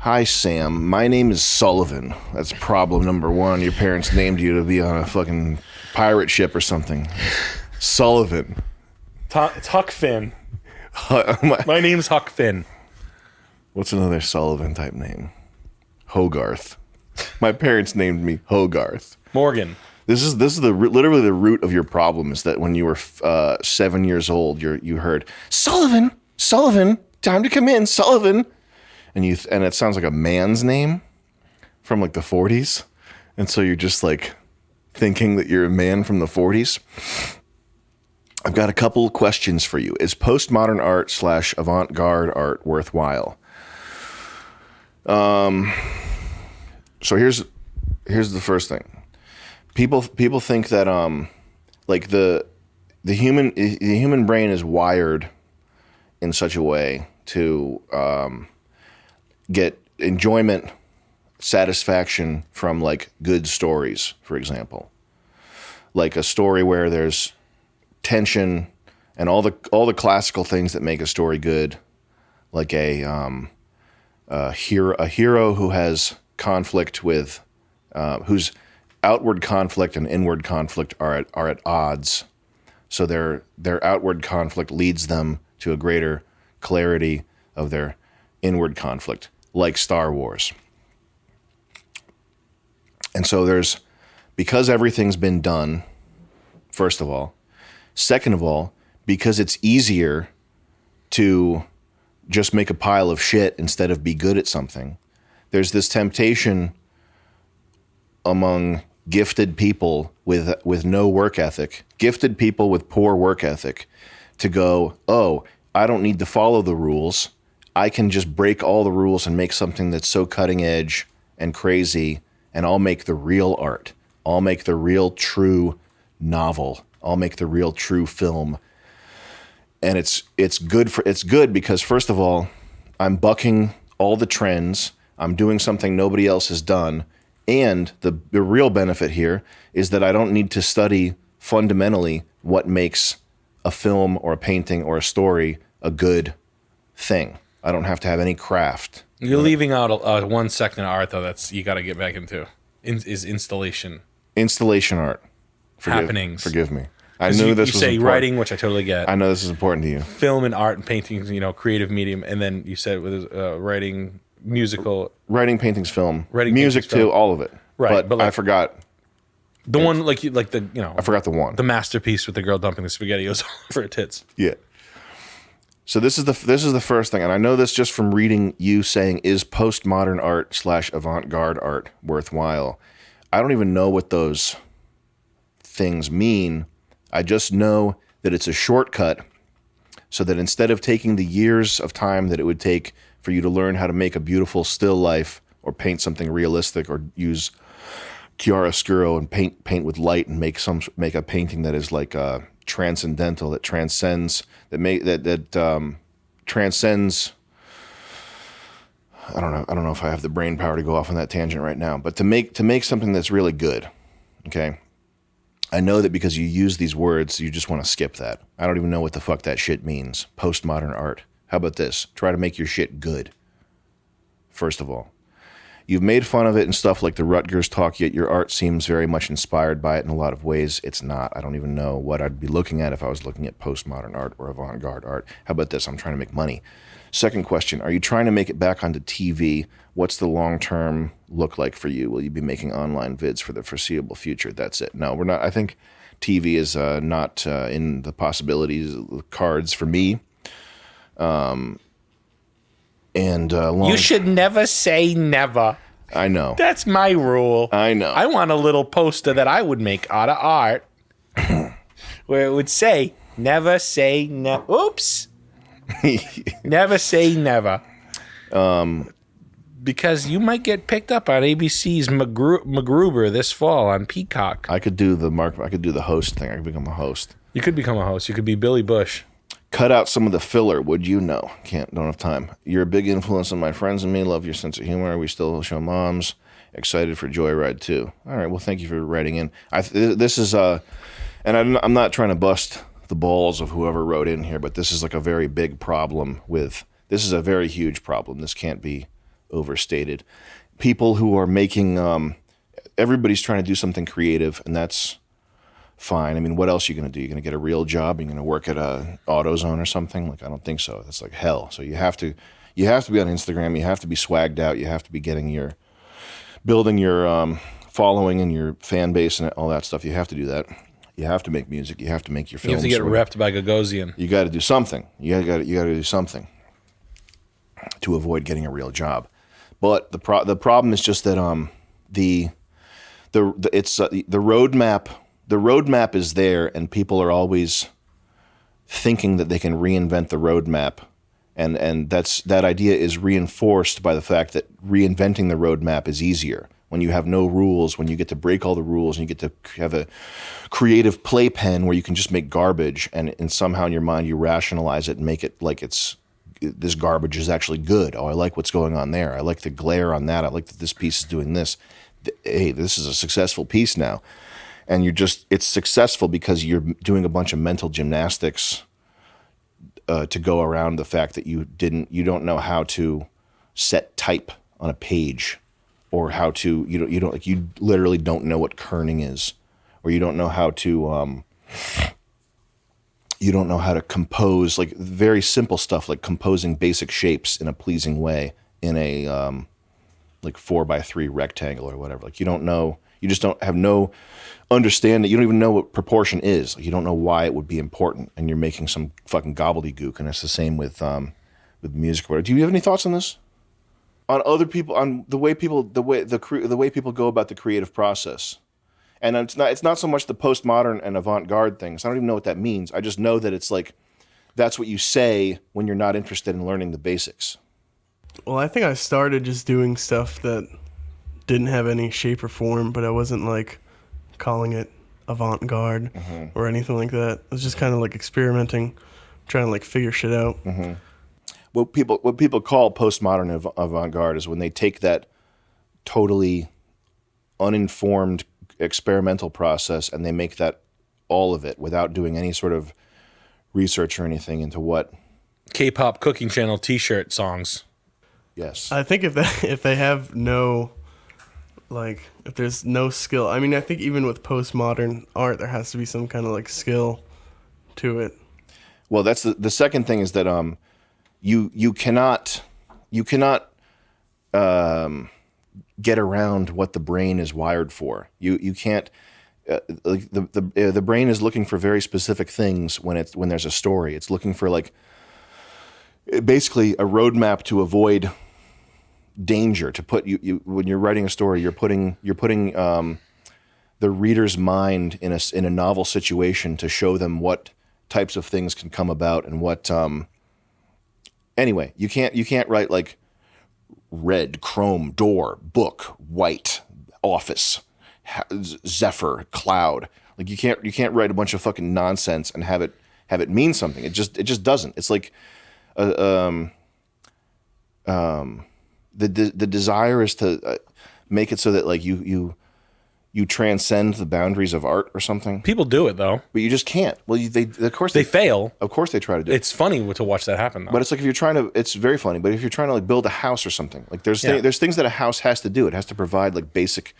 Hi, Sam. My name is Sullivan. That's problem number one. Your parents named you to be on a fucking pirate ship or something. Sullivan. It's Huck Finn. My name's Huck Finn. What's another Sullivan type name? Hogarth. My parents named me Hogarth. Morgan. This is literally the root of your problem is that when you were 7 years old, you heard Sullivan, time to come in, Sullivan, and it sounds like a man's name from like the 40s, and so you're just like thinking that you're a man from the 40s. I've got a couple of questions for you. Is postmodern art / avant-garde art worthwhile? So here's the first thing. People think that like the human brain is wired in such a way to get enjoyment, satisfaction from like good stories, for example, like a story where there's tension and all the classical things that make a story good, like a hero who has conflict with whose outward conflict and inward conflict are at odds. So their outward conflict leads them to a greater clarity of their inward conflict, like Star Wars. And so because everything's been done, first of all. Second of all, because it's easier to just make a pile of shit instead of be good at something. There's this temptation among gifted people with no work ethic, gifted people with poor work ethic, to go, oh, I don't need to follow the rules. I can just break all the rules and make something that's so cutting edge and crazy, and I'll make the real art. I'll make the real true novel. I'll make the real true film. And it's good because, first of all, I'm bucking all the trends. I'm doing something nobody else has done. And the real benefit here is that I don't need to study fundamentally what makes a film or a painting or a story a good thing. I don't have to have any craft. You're leaving out 1 second of art, though, that's you got to get back into, is installation. Installation art. Happenings. Forgive me. I knew this was important. You say writing, which I totally get. I know this is important to you. Film and art and painting, creative medium. And then you said with writing, musical. Writing, paintings, film. Writing, music paintings, too, all of it. Right. But I forgot. The one, I forgot the one. The masterpiece with the girl dumping the SpaghettiOs all over her tits. Yeah. So this is the first thing, and I know this just from reading you saying, is postmodern art / avant-garde art worthwhile? I don't even know what those things mean. I just know that it's a shortcut so that instead of taking the years of time that it would take for you to learn how to make a beautiful still life or paint something realistic or use chiaroscuro and paint with light and make a painting that is like transcendental, that transcends, transcends. I don't know if I have the brain power to go off on that tangent right now, but to make something that's really good, okay? I know that because you use these words, you just want to skip that. I don't even know what the fuck that shit means. Postmodern art. How about this? Try to make your shit good. First of all. You've made fun of it and stuff like the Rutgers talk, yet your art seems very much inspired by it in a lot of ways. It's not. I don't even know what I'd be looking at if I was looking at postmodern art or avant-garde art. How about this? I'm trying to make money. Second question, are you trying to make it back onto TV? What's the long-term look like for you? Will you be making online vids for the foreseeable future? That's it. No, we're not. I think TV is not in the possibilities cards for me. You should never say never. I know. That's my rule. I know. I want a little poster that I would make out of art where it would say, never say never. Oops. Never say never. Because you might get picked up on ABC's MacGruber this fall on Peacock. I could do the host thing. I could become a host. You could become a host. You could be Billy Bush. Cut out some of the filler, would you? No, don't have time. You're a big influence on my friends and me. Love your sense of humor. We still show moms. Excited for Joyride too. All right. Well, thank you for writing in. This is and I'm not trying to bust the balls of whoever wrote in here, but this is like a very big problem with. This is a very huge problem. This can't be overstated. People who are making, everybody's trying to do something creative, and that's fine. I mean, what else are you going to do? You're going to get a real job? You're going to work at a AutoZone or something? Like, I don't think so. That's like hell. So you have to be on Instagram. You have to be swagged out. You have to be building your following and your fan base and all that stuff. You have to do that. You have to make music. You have to make your films. You have to get repped by Gagosian. You got to do something. You got to do something to avoid getting a real job. But the problem is just that the roadmap. The roadmap is there, and people are always thinking that they can reinvent the roadmap, and that idea is reinforced by the fact that reinventing the roadmap is easier when you have no rules, when you get to break all the rules, and you get to have a creative playpen where you can just make garbage, and somehow in your mind you rationalize it and make it like this garbage is actually good. Oh, I like what's going on there. I like the glare on that. I like that this piece is doing this. Hey, this is a successful piece now. And it's successful because you're doing a bunch of mental gymnastics to go around the fact that you don't know how to set type on a page, or how to, you literally don't know what kerning is, or you don't know how to compose, like very simple stuff like composing basic shapes in a pleasing way in a like 4x3 rectangle or whatever. Like you just don't have no understanding. You don't even know what proportion is. Like you don't know why it would be important, and you're making some fucking gobbledygook. And it's the same with music. Do you have any thoughts on this? On other people, on the way people go about the creative process? And it's not so much the postmodern and avant-garde things. I don't even know what that means. I just know that it's like that's what you say when you're not interested in learning the basics. Well, I think I started just doing stuff that didn't have any shape or form, but I wasn't like calling it avant-garde or anything like that. It was just kind of like experimenting, trying to like figure shit out. What people call postmodern avant-garde is when they take that totally uninformed experimental process and they make that all of it without doing any sort of research or anything into what K-pop cooking channel T-shirt songs. Yes. I think if they have no, like, if there's no skill, I mean, I think even with postmodern art, there has to be some kind of like skill to it. Well, that's the second thing is that you cannot get around what the brain is wired for. You can't like the brain is looking for very specific things when there's a story. It's looking for like basically a roadmap to avoid danger. To put you when you're writing a story, you're putting the reader's mind in a novel situation to show them what types of things can come about and what. Anyway, you can't write like red, chrome, door, book, white, office, zephyr, cloud. Like you can't write a bunch of fucking nonsense and have it mean something. It just doesn't. It's like the desire is to make it so that like you transcend the boundaries of art or something. People do it though, but you just can't. Well, of course they fail. Of course they try to do it. It's funny to watch that happen though. But it's like if you're trying to, it's very funny. But if you're trying to like build a house or something, like there's things that a house has to do. It has to provide like basic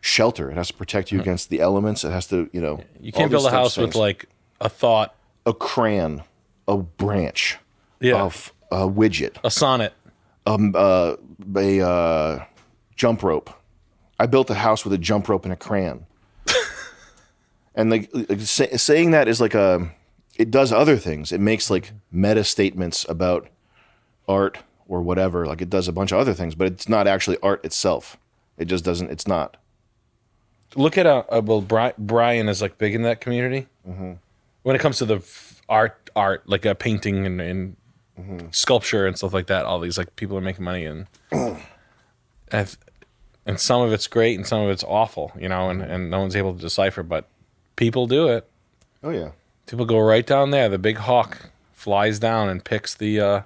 shelter. It has to protect you against the elements. It has to, you can't build a house with like a thought, a crayon, a branch, of a widget, a sonnet, a jump rope. I built a house with a jump rope and a crayon. And like saying that is like it does other things. It makes like meta statements about art or whatever. Like it does a bunch of other things, but it's not actually art itself. It just doesn't, it's not. Look at Brian is like big in that community. Mm-hmm. When it comes to the art, like a painting and sculpture and stuff like that, all these like people are making money and some of it's great and some of it's awful, and no one's able to decipher, but people do it. Oh yeah. People go right down there. The big hawk flies down and picks the,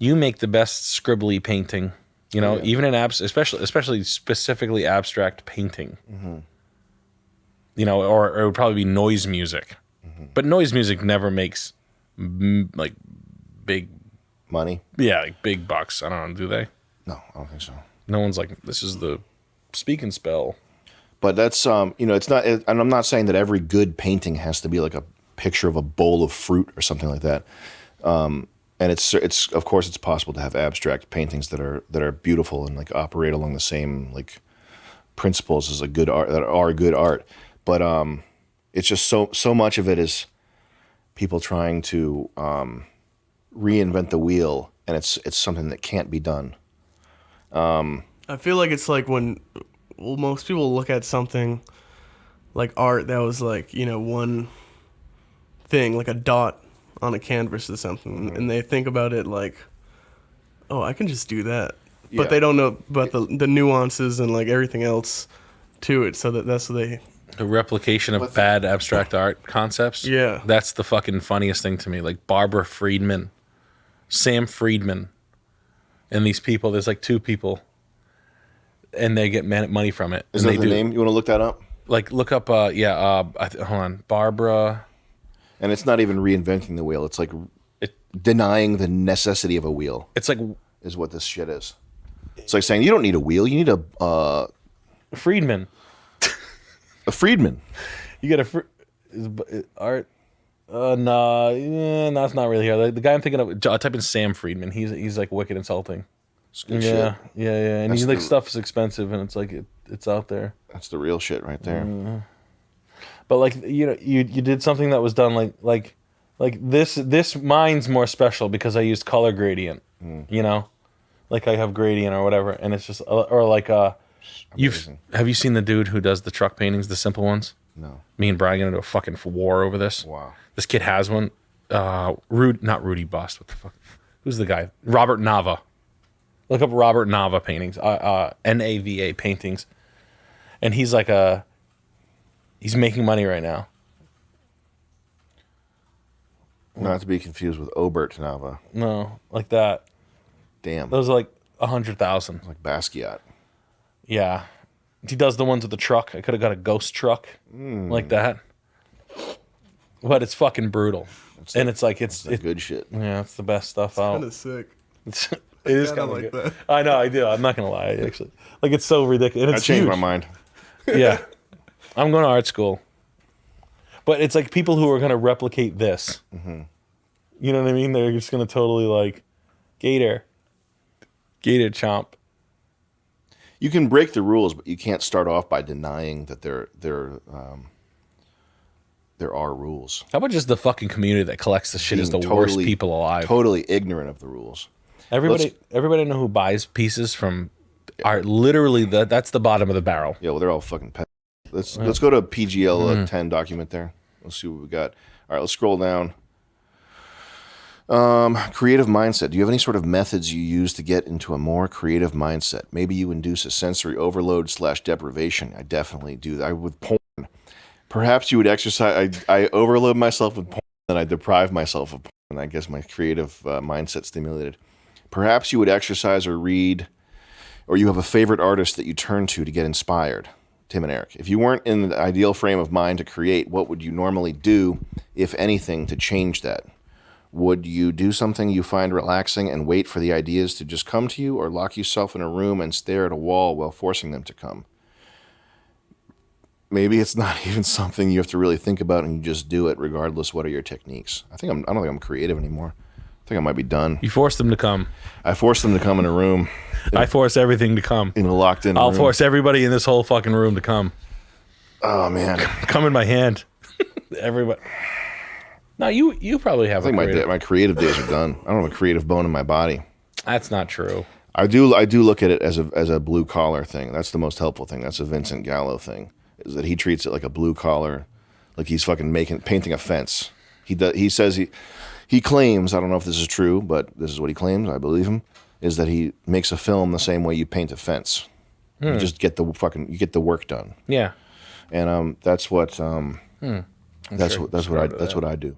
you make the best scribbly painting, even in especially specifically abstract painting, or it would probably be noise music, but noise music never makes like big money. Yeah. Like big bucks. I don't know. Do they? No, I don't think so. No one's like, this is the speak and spell. But that's it's not. And I'm not saying that every good painting has to be like a picture of a bowl of fruit or something like that. And it's of course it's possible to have abstract paintings that are beautiful and like operate along the same like principles as a good art that are good art. But it's just so much of it is people trying to reinvent the wheel, and it's something that can't be done. I feel like it's like when most people look at something like art that was like, one thing, like a dot on a canvas or something, and they think about it like, oh, I can just do that. Yeah. But they don't know about the nuances and like everything else to it, so that's what they... The replication of bad abstract art concepts. Yeah. That's the fucking funniest thing to me. Like Barbara Friedman, Sam Friedman, and these people, there's like two people, and they get money from it. Is and that the name? You want to look that up? Like, look up, hold on, Barbara. And it's not even reinventing the wheel. It's like denying the necessity of a wheel. It's like is what this shit is. It's like saying you don't need a wheel. You need a Friedman. a Friedman. You get art. No, that's not really here. The guy I'm thinking of, I type in Sam Friedman. He's like wicked insulting. It's good Yeah, shit. yeah. And That's he's like, stuff is expensive, and it's like it's out there. That's the real shit right there. But like you did something that was done like this mine's more special because I used color gradient. Like I have gradient or whatever, and it's just or like have you seen the dude who does the truck paintings, the simple ones? No. Me and Brian got into a fucking war over this. Wow. This kid has one. Not Rudy Bust. What the fuck? Who's the guy? Robert Nava. Look up Robert Nava paintings. Nava paintings. And he's like he's making money right now. Not to be confused with Obert Nava. No, like that. Damn. Those are like 100,000. Like Basquiat. Yeah. He does the ones with the truck. I could have got a ghost truck like that. But it's fucking brutal. It's like it's good shit. Yeah, it's the best stuff out. Kind of sick. It is kinda kind of like good. that. I know, I do. I'm not gonna lie, actually. Like it's so ridiculous. And I it's changed huge. my mind. Yeah, I'm going to art school, but it's like people who are gonna replicate this. Mm-hmm. You know what I mean? They're just gonna totally like Gator chomp. You can break the rules, but you can't start off by denying that there are rules. How about just the fucking community that collects the shit is the Being worst people alive? Totally ignorant of the rules. Everybody I know who buys pieces from art. Literally, that's the bottom of the barrel. Yeah, well, they're all fucking pets. Let's go to PGL 10 document there. Let's see what we got. All right, let's scroll down. Creative mindset. Do you have any sort of methods you use to get into a more creative mindset? Maybe you induce a sensory overload / deprivation. I definitely do that. With porn. Perhaps you would exercise. I overload myself with porn, and I deprive myself of porn. And I guess my creative mindset stimulated. Perhaps you would exercise or read, or you have a favorite artist that you turn to get inspired. Tim and Eric. If you weren't in the ideal frame of mind to create, what would you normally do, if anything, to change that? Would you do something you find relaxing and wait for the ideas to just come to you, or lock yourself in a room and stare at a wall while forcing them to come? Maybe it's not even something you have to really think about, and you just do it regardless. What are your techniques? I don't think I'm creative anymore. I think I might be done. You force them to come. I force them to come in a room. I force everything to come. In a locked-in room. I'll force everybody in this whole fucking room to come. Oh, man. Come in my hand. Everybody. No, you probably have. I think my creative days are done. I don't have a creative bone in my body. That's not true. I do look at it as a blue collar thing. That's the most helpful thing. That's a Vincent Gallo thing. Is that he treats it like a blue collar, like he's fucking painting a fence. He says he claims, I don't know if this is true, but this is what he claims, I believe him, is that he makes a film the same way you paint a fence. You just get the work done. Yeah. And that's what I do.